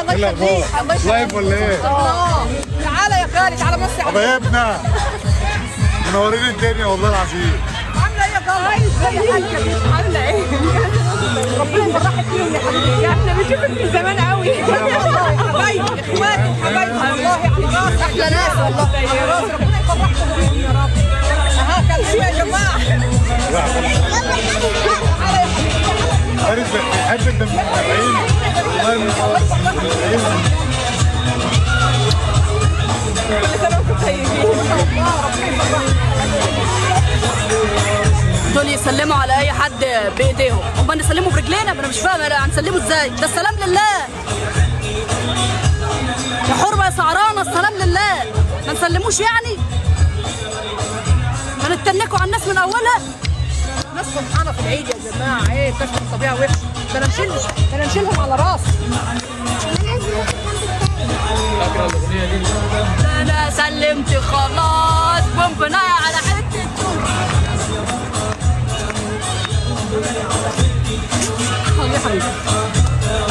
الله يخليك. لايف ولا ايه؟ تعالى يا خالد تعالى مسي على حبايبنا منورين الدنيا والله العظيم. عامله ايه يا قمر؟ ازي حالك؟ عامله ايه؟ ربنا يفرحك فيهم يا حبيبي. احنا بنشوفك من زمان قوي. حبايبي اخواتي حبايبي والله على راسي احلى ناس والله على راسي. ربنا يفرحكم بيهم يا رب. اها كلموا يا جماعه. عارف بحب انت المتابعين والله دول يسلموا على اي حد بايديهم، هم نسلموا برجلينا؟ انا مش فاهمه هنسلموا ازاي؟ ده السلام لله يا حرمه يا سعرانه، السلام لله. ما نسلموش يعني؟ ما نتنكوا على الناس من اولها؟ ناس فرحانه في العيد يا جماعه. ايه كشف الطبيعه وحش. ده انا نشيلهم على راسي. انا سلمت خلاص بومبنايه على حته الله يا حبيبي.